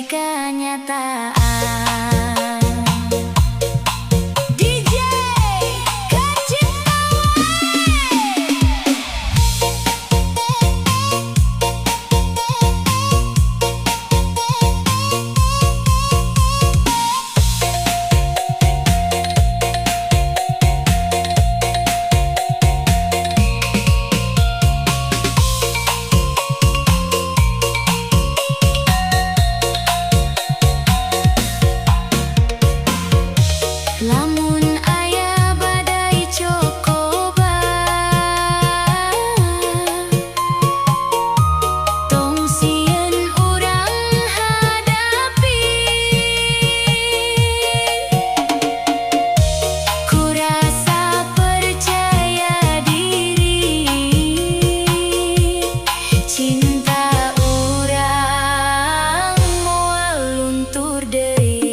jadi kenyataan. Lamun aya badai cokoba, tong sieun urang hadapi. Ku rasa percaya diri, cinta urang moal luntur deui.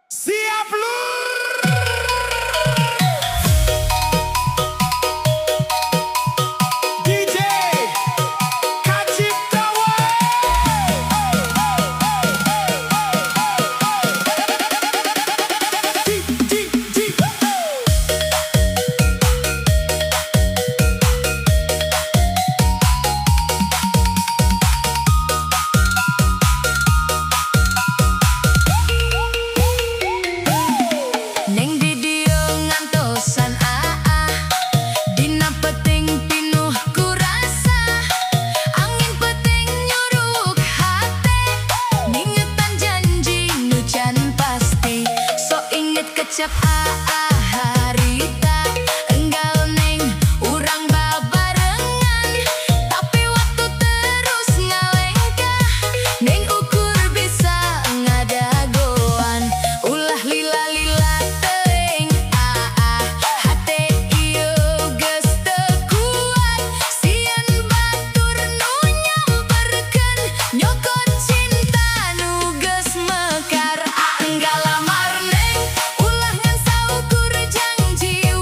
Siap lur! DJ Kacipta Neng di dieu ngantosan dina peting pinuh ku rasa, angin peting nyuruk hate, ngingetan janji nu can pasti. So inget kecap harita enggal neng urang babarengan, tapi waktu terus ngalengkah, neng ukur bisa ngadagoan. Ulah lila-lila teuing hate ieu geus teu kuat, sieun batur nu nyamperkeun nyokot cinta nu geus mekar. Enggal lamar neng ulah ngan saukur janji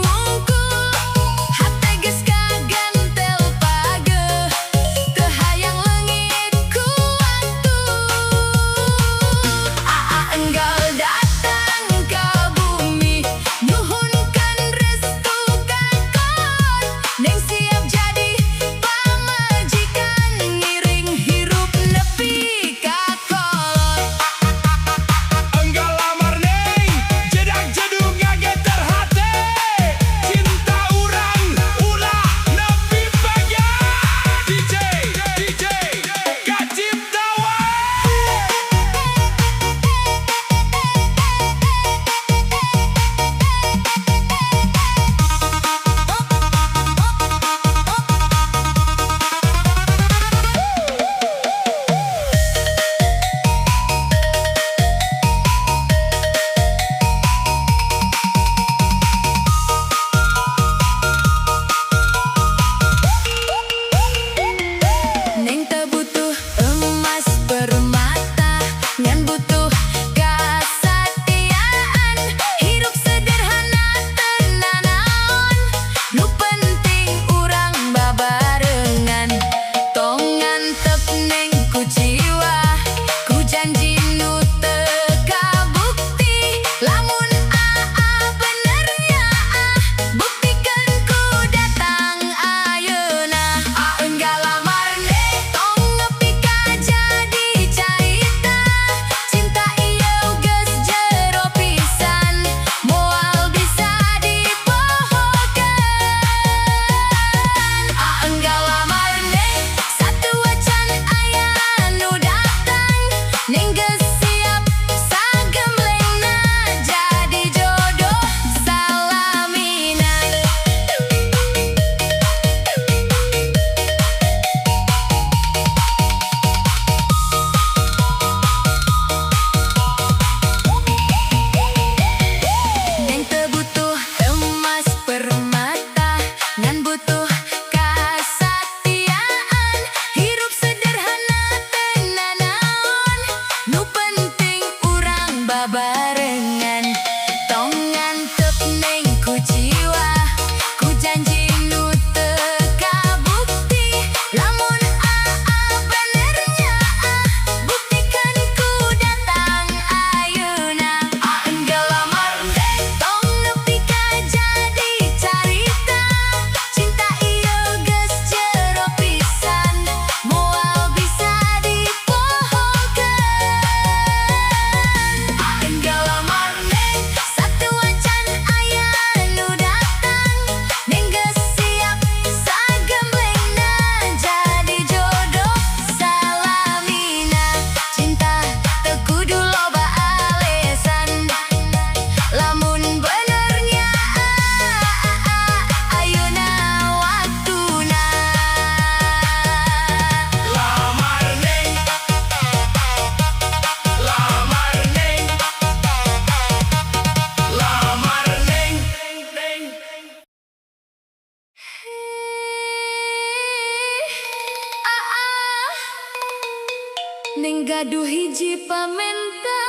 gaduh hiji pamenta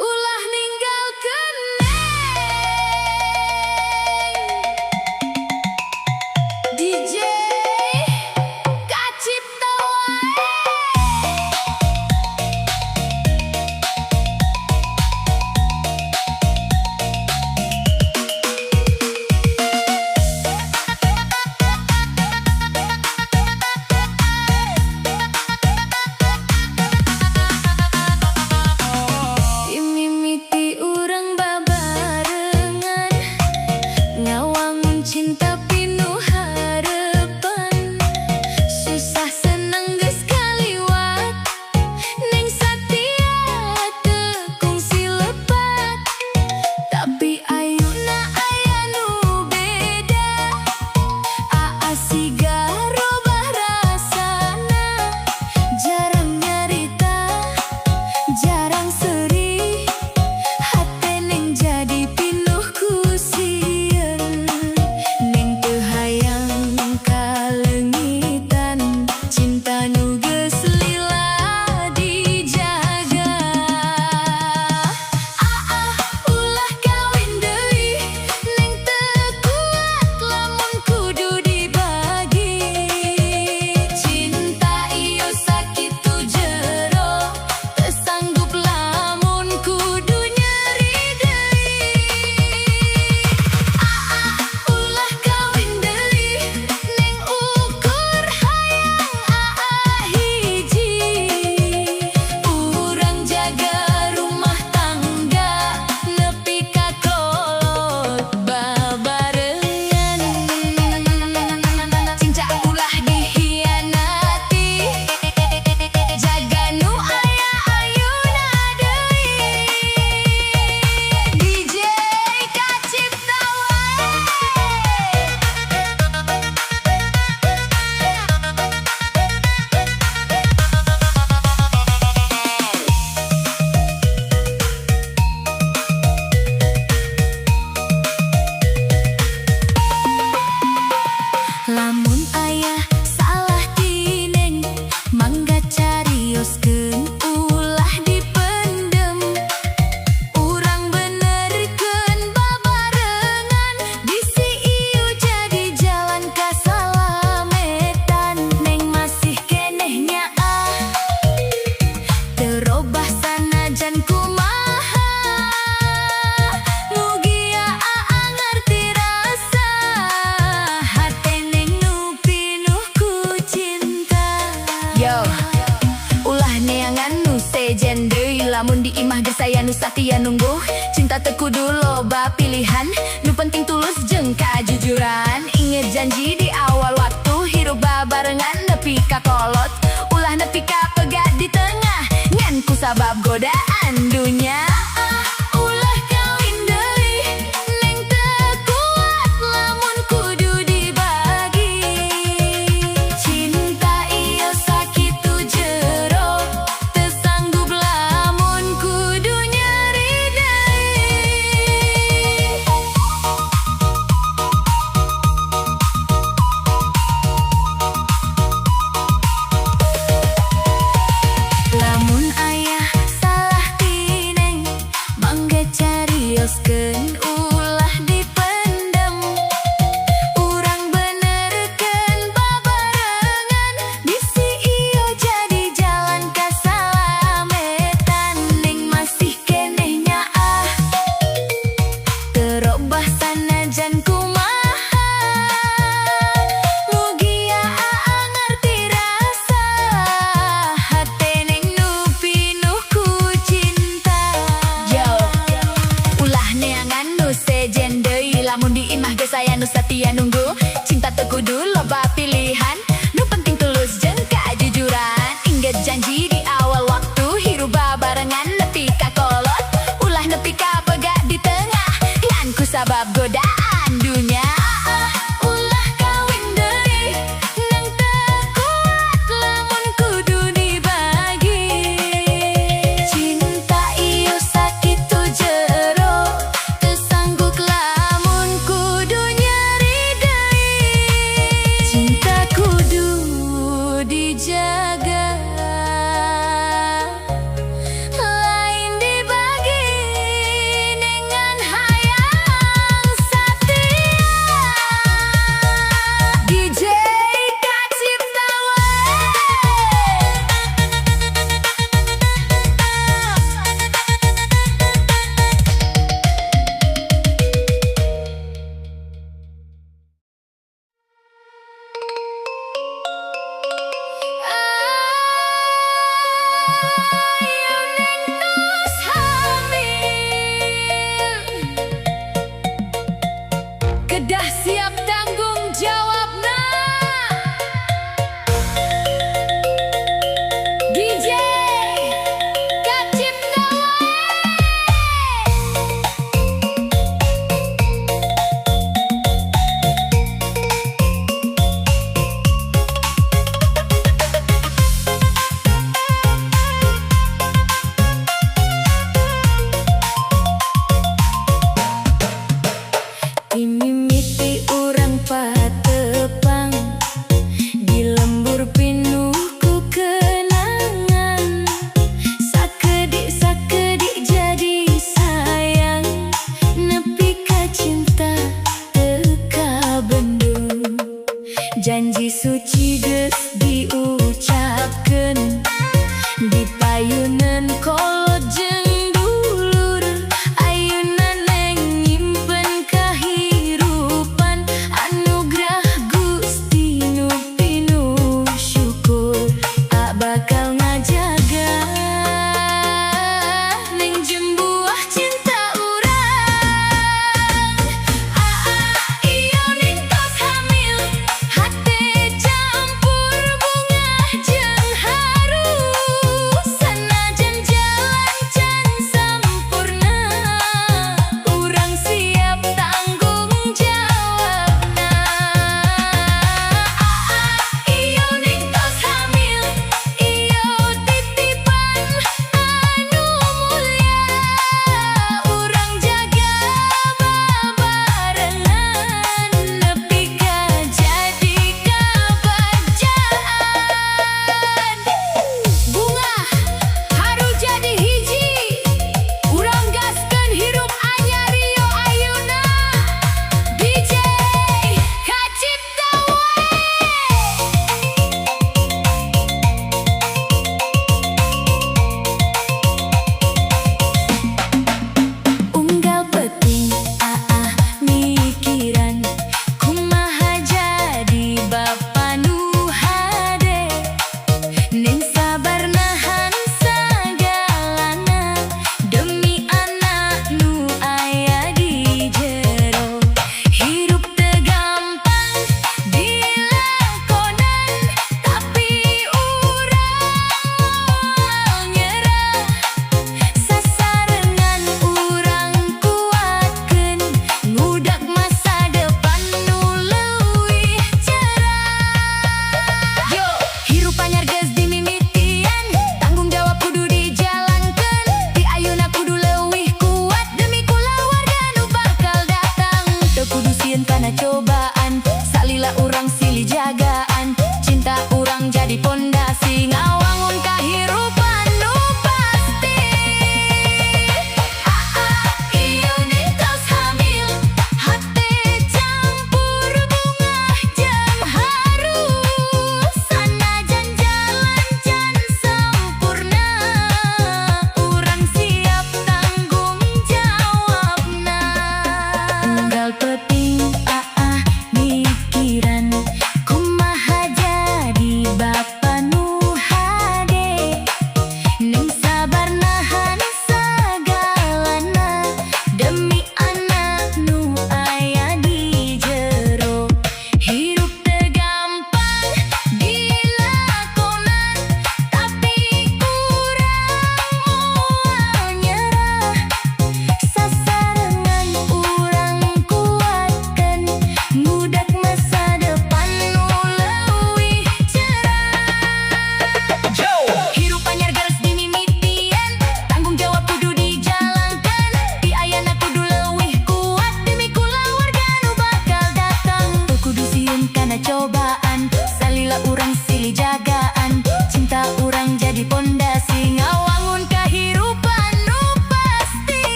ulah ninggalkeun DJ kacipta wae. Mimiti urang babarengan ngawangun cinta pinuh harapan susah senang geus kaliwat ning satia teu silepat tapi ayeuna aya nu beda aa siga robah rasana jarang nyarita jarang sedih hate neng jadi pinuh ku sieun neng teu hayang kalengitan cinta nu geus lila dijaga ulah kawin deui neng teu kuat lamun kudu dibagi cinta ieu sakitu jero teu sanggup lamun kudu nyeri deui ulah kawin deui neng ukur hayang hiji urang jaga rumah tangga nepi ka kolot babarengan cinca ulah dihianati jaga nu aya ayeuna deui DJ kacipta wae. Lamun aya salah tineng mangga carioskeun ulah dipendem urang benerkeun babarengan bisi ieu jadi jalan kasalametan neng masih keneh nyaah teu robah sanajan kumaha mugi aa ngarti rasa hate neng nu pinuh ku cinta. Yo, ulah neangan nu sejen deui lamun di imah geus aya nu satia nunggu cinta teu kudu loba pilihan nu penting tulus jeung kajujuran inget janji di awal waktu hirup babarengan nepi ka kolot ulah nepi ka pegat di tengah ngan ku sabab godaan dunya ulah kawin deui neng teu kuat lamun kudu dibagi cinta ieu sakitu jero teu sanggup lamun kudu nyeri deui lamun aya salah tineng mangga carioskeun ulah dipendem urang benerkeun babarengan bisi ieu jadi jalan kasalametan neng masih keneh nyaah teu robah sanajan kumaha mugi aa ngarti rasa hate neng nu pinuh ku cinta. Yo, ulah neangan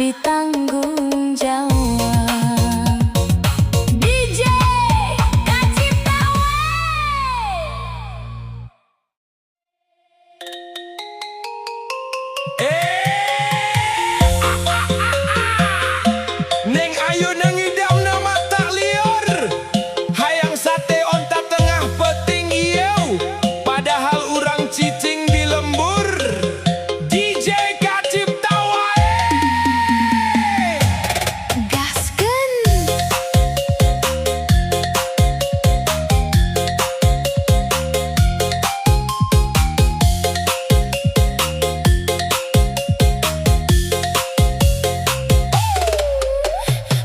abdi tanggung jawab. DJ Kaciptawe. Neng ayu nang idam nama tak liur, hayang sate onta tengah peting ieu, padahal urang cicing di lembur. DJ Kaciptawe. Gaskeun.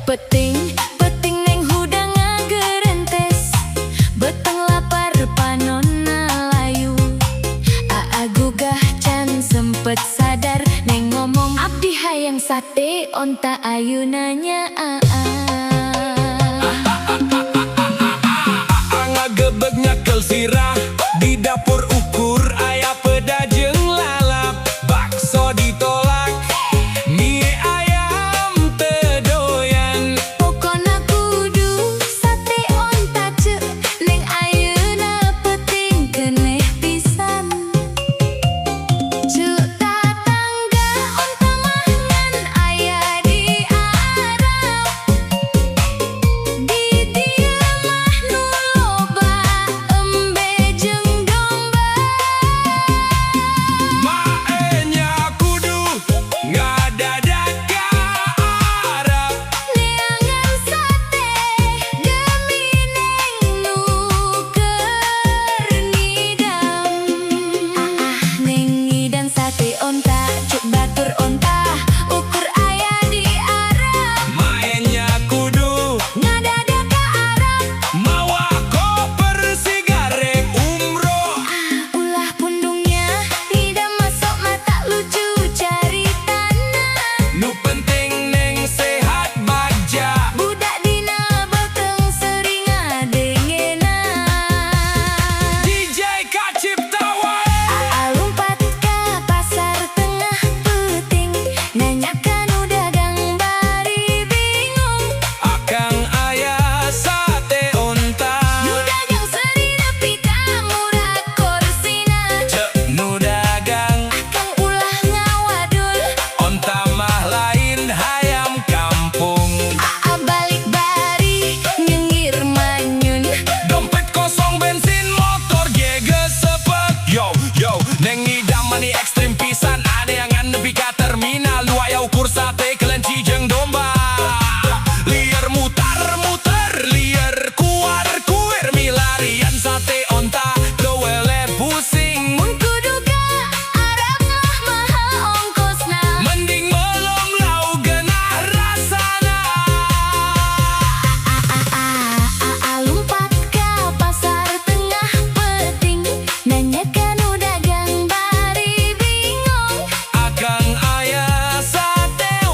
Peting neng hudang ngagerentes, beteng lapar panonna layu. Gugah can sempet sadar, neng ngomong abdi hayang sate onta ayunanya. Ngagebeg nyakel sirah di dapur ukur aya peda jeung lalap, bakso ditolak, mie ayam teu doyan. Pokona kudu sate onta ceuk, neng ayeuna peting keneh pisan. Ceuk tatangga onta mah ngan aya di Arab, di dieu mah nu loba embe jeung domba. Maenya kudu ngadadak ka Arab, Neangan sate demi neng nuker ngidam. Neng ngidam sate onta, cuk batur onta, ukur aya di Arab. maenya kudu Ngadadak ka Arab, mawa koper sigare umroh. ulah pundungnya tidak masuk mata lucu caritana. Nu penting neng sehat bagja. Budak dina beteng sering ngadengena. DJ Kaciptawe. Lompat ka pasar tengah peting, nanyakan dagang bari bingung. Akang aya sate onta, Nu dagang seri nepi ka murah korsina. cek nu dagang Akang ulah ngawadul, onta mah lain hayam kampung. balik bari nyengir manyun. Dompet kosong bensin motor geges sepet. Yo neng ngidam mani ekstrim pisan, ada yang nepi ka terminal, lu aya ukur sate kelenci jeung domba. Liar mutar liar kuar milarian sate onta kewele pusing. Mun kudu ka Arab mah mahal ongkosna. Mending melong lau genah rasana. Lompat ka pasar tengah peting, nanyakan dagang bari bingung. Akang aya sate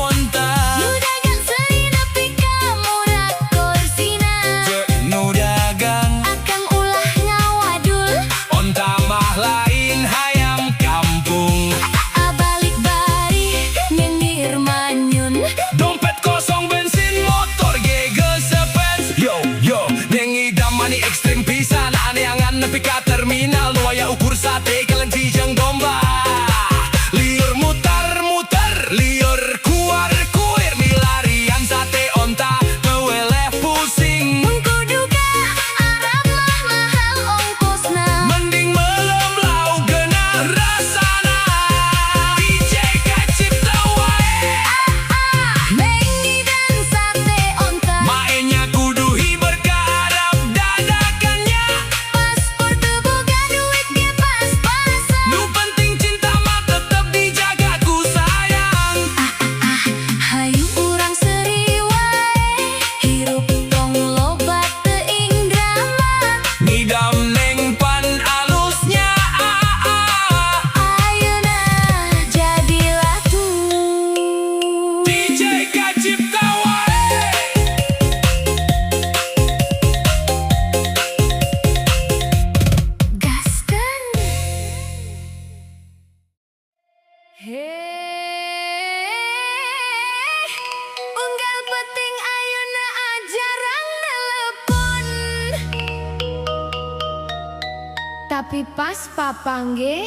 Tapi pas papangge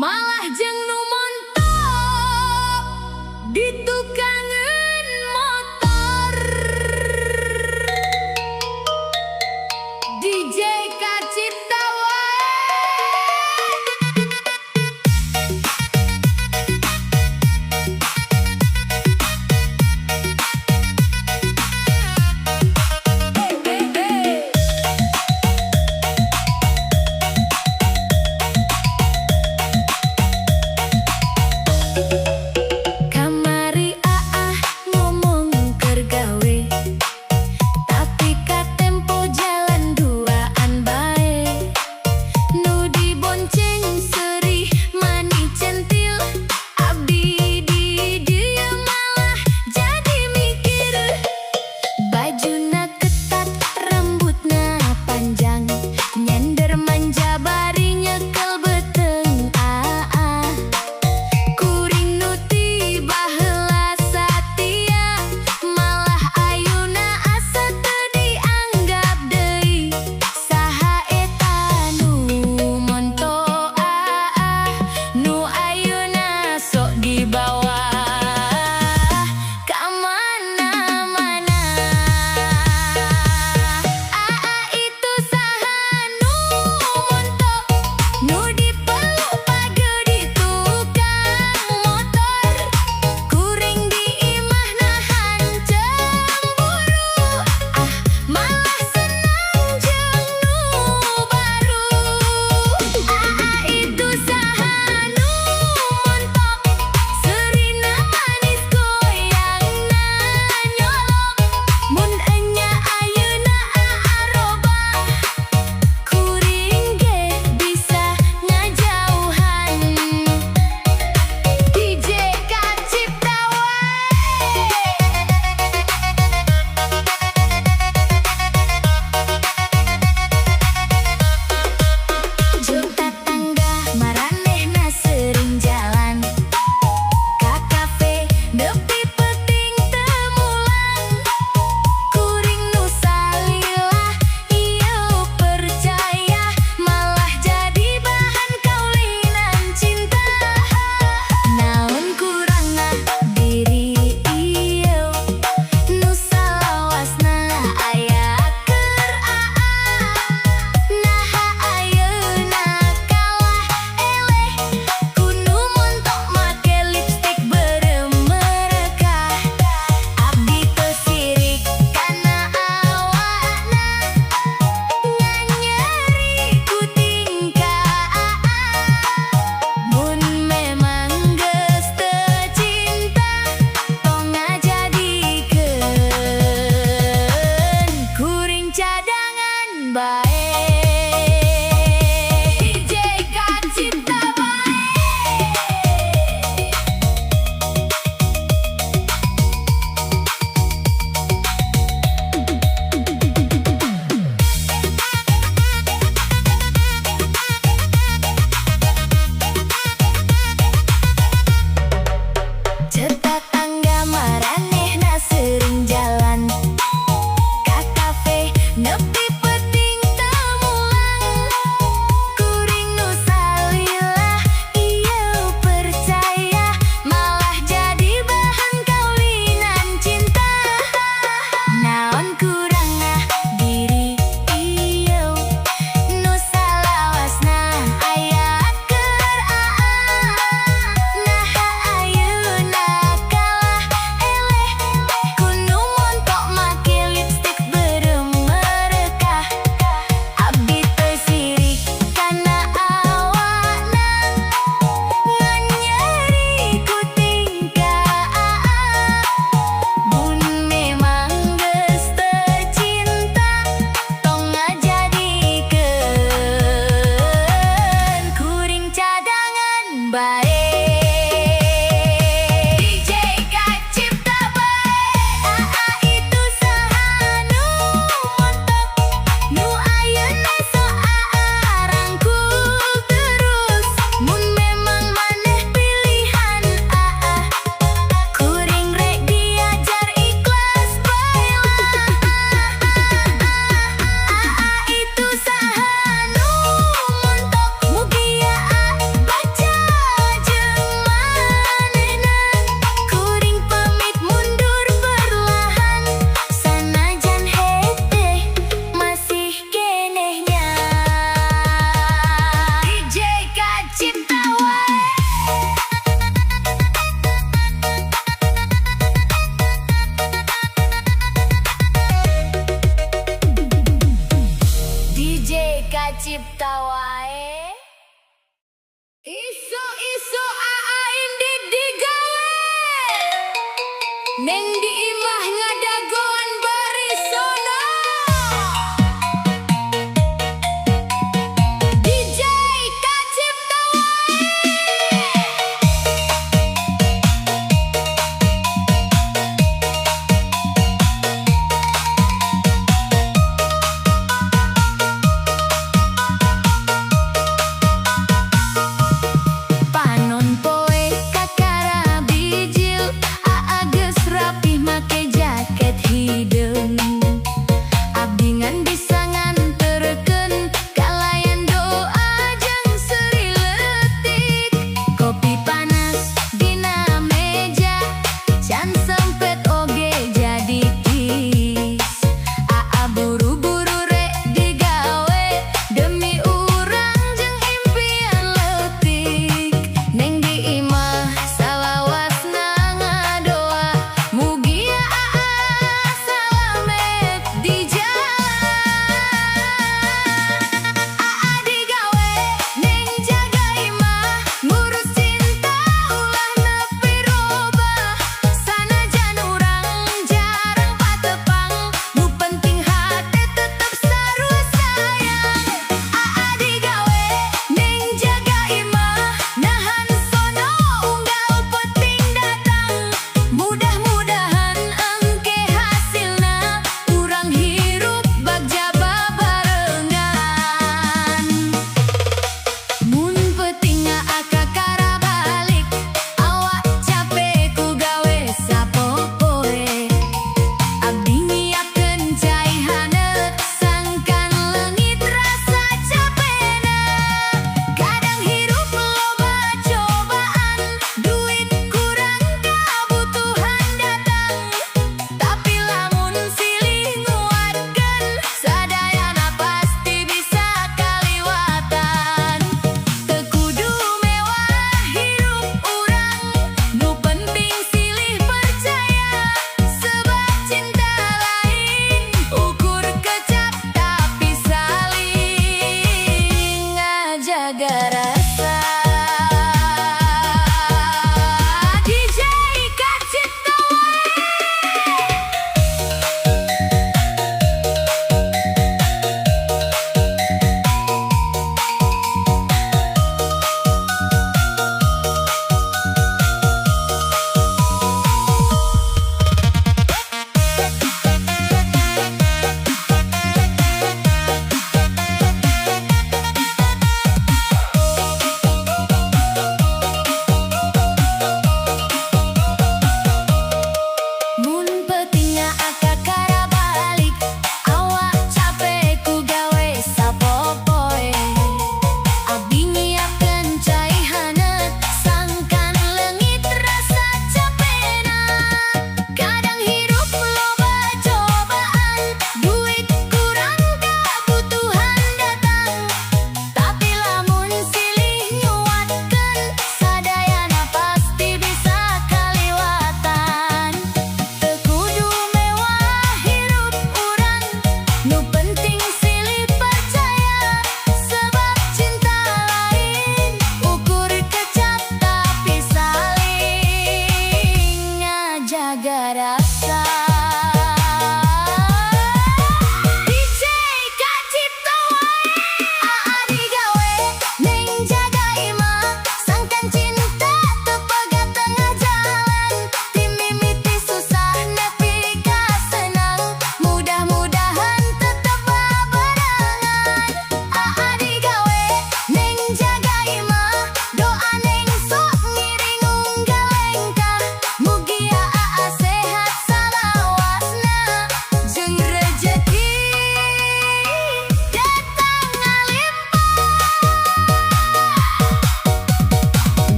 malah jeung nu montok di tukangan motor. DJ Kacipta Neng di